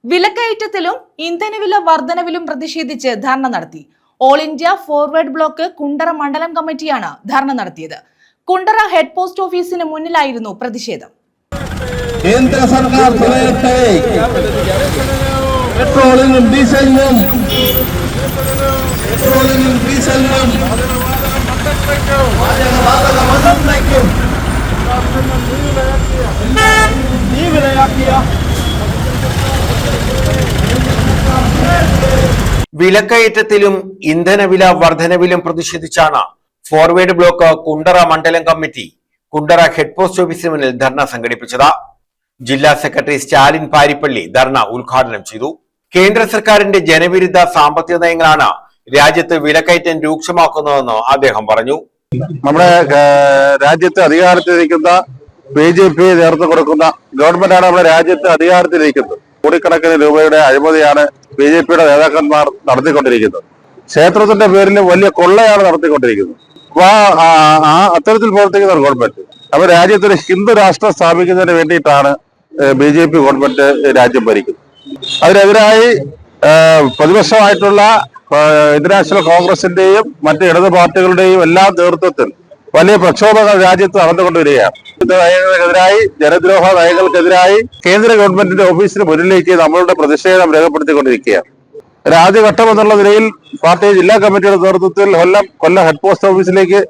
വിലക്കയറ്റത്തിലും ഇന്ധനവില വർധനവിലും പ്രതിഷേധിച്ച് ധർണ നടത്തി. All India forward block Kundara മണ്ഡലം കമ്മിറ്റിയാണ് ധർണ നടത്തിയത്. കുണ്ടറ ഹെഡ് പോസ്റ്റ് ഓഫീസിന് മുന്നിലായിരുന്നു പ്രതിഷേധം. കേന്ദ്ര സർക്കാർ പെട്രോളിനും ഡീസലിനും വിലക്കയറ്റത്തിലും ഇന്ധനവില വർധനവിലും പ്രതിഷേധിച്ചാണ് ഫോർവേഡ് ബ്ലോക്ക് കുണ്ടറ മണ്ഡലം കമ്മിറ്റി കുണ്ടറ ഹെഡ് പോസ്റ്റ് ഓഫീസിന് മുന്നിൽ ധർണ സംഘടിപ്പിച്ചത്. ജില്ലാ സെക്രട്ടറി സ്റ്റാലിൻ പാരിപ്പള്ളി ധർണ ഉദ്ഘാടനം ചെയ്തു. കേന്ദ്ര സർക്കാരിന്റെ ജനവിരുദ്ധ സാമ്പത്തിക നയങ്ങളാണ് രാജ്യത്ത് വിലക്കയറ്റം രൂക്ഷമാക്കുന്നതെന്ന് അദ്ദേഹം പറഞ്ഞു. നമ്മുടെ രാജ്യത്ത് അധികാരത്തിലിരിക്കുന്ന BJP നേതൃത്വം കൊടുക്കുന്ന ഗവൺമെന്റാണ് നമ്മുടെ രാജ്യത്ത് അധികാരത്തിലിരിക്കുന്നത്. കോടിക്കണക്കിന് രൂപയുടെ അഴിമതിയാണ് BJPയുടെ നേതാക്കന്മാർ നടത്തിക്കൊണ്ടിരിക്കുന്നത്. ക്ഷേത്രത്തിന്റെ പേരിൽ വലിയ കൊള്ളയാണ് നടത്തിക്കൊണ്ടിരിക്കുന്നത്. അപ്പൊ അത്തരത്തിൽ പ്രവർത്തിക്കുന്ന ഗവൺമെന്റ് അപ്പൊ രാജ്യത്തൊരു ഹിന്ദു രാഷ്ട്രം സ്ഥാപിക്കുന്നതിന് വേണ്ടിയിട്ടാണ് BJP ഗവൺമെന്റ് രാജ്യം ഭരിക്കുന്നത്. അതിനെതിരായി പ്രതിപക്ഷമായിട്ടുള്ള ഇന്റർനാഷണൽ കോൺഗ്രസിന്റെയും മറ്റ് ഇടത് പാർട്ടികളുടെയും എല്ലാ നേതൃത്വത്തിൽ വലിയ പ്രക്ഷോഭങ്ങൾ രാജ്യത്ത് നടന്നുകൊണ്ടുവരികയാണ്. നയങ്ങൾക്കെതിരായി, ജനദ്രോഹ നയങ്ങൾക്കെതിരായി കേന്ദ്ര ഗവൺമെന്റിന്റെ ഓഫീസിന് മുന്നിലേക്ക് നമ്മളുടെ പ്രതിഷേധം രേഖപ്പെടുത്തിക്കൊണ്ടിരിക്കുകയാണ്. ഒരു ആദ്യഘട്ടം എന്നുള്ള നിലയിൽ പാർട്ടി ജില്ലാ കമ്മിറ്റിയുടെ നേതൃത്വത്തിൽ കൊല്ലം ഹെഡ് പോസ്റ്റ് ഓഫീസിലേക്ക്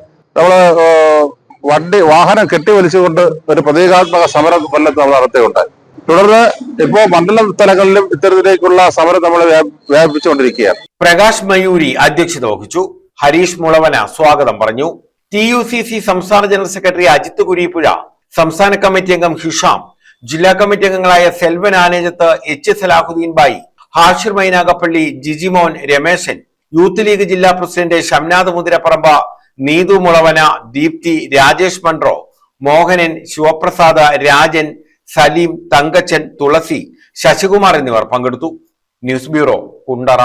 വാഹനം കെട്ടിവലിച്ചുകൊണ്ട് ഒരു പ്രതീകാത്മക സമരം കൊല്ലത്ത് നമ്മൾ നടത്തുകയുണ്ടായി. തുടർന്ന് ഇപ്പോ മണ്ഡലം തലങ്ങളിലും ഇത്തരത്തിലേക്കുള്ള സമരം നമ്മൾ വ്യാപിപ്പിച്ചുകൊണ്ടിരിക്കുകയാണ്. പ്രകാശ് മയൂരി അധ്യക്ഷത വഹിച്ചു. ഹരീഷ് മുളവന സ്വാഗതം പറഞ്ഞു. TUCC സംസ്ഥാന ജനറൽ സെക്രട്ടറി അജിത്ത് കുരീപ്പുഴ, സംസ്ഥാന കമ്മിറ്റി അംഗം ഹിഷാം, ജില്ലാ കമ്മിറ്റി അംഗങ്ങളായ സെൽവൻ ആനേജത്ത്, H സലാഹുദ്ദീൻ ബായി, ഹാഷിർ മൈനാഗപ്പള്ളി, ജിജിമോൻ, രമേശൻ, യൂത്ത് ലീഗ് ജില്ലാ പ്രസിഡന്റ് ഷംനാദ് മുതിരപ്പറമ്പ, നീതു മുളവന, ദീപ്തി, രാജേഷ് മൺട്രോ, മോഹനൻ, ശിവപ്രസാദ്, രാജൻ, സലീം, തങ്കച്ചൻ, തുളസി, ശശികുമാർ എന്നിവർ പങ്കെടുത്തു. News bureau, Kundara.